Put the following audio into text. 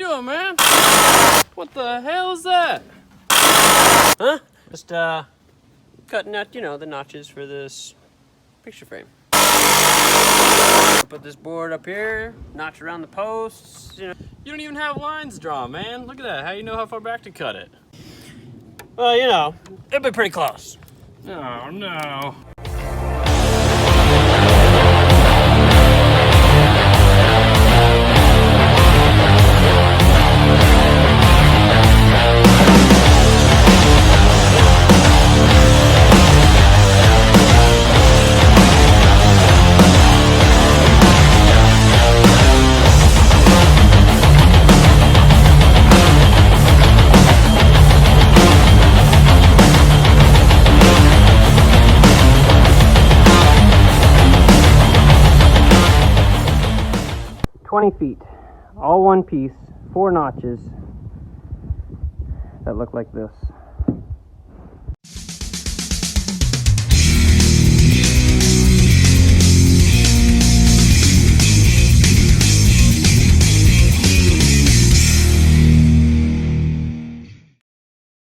doing, man? What the hell is that? Huh? Just cutting out, you know, the notches for this picture frame. Put this board up here, notch around the posts. You know, you don't even have lines drawn, man. Look at that. How do you know how far back to cut it? Well, you know, it'll be pretty close. Oh no. feet, all one piece, 4 notches that look like this.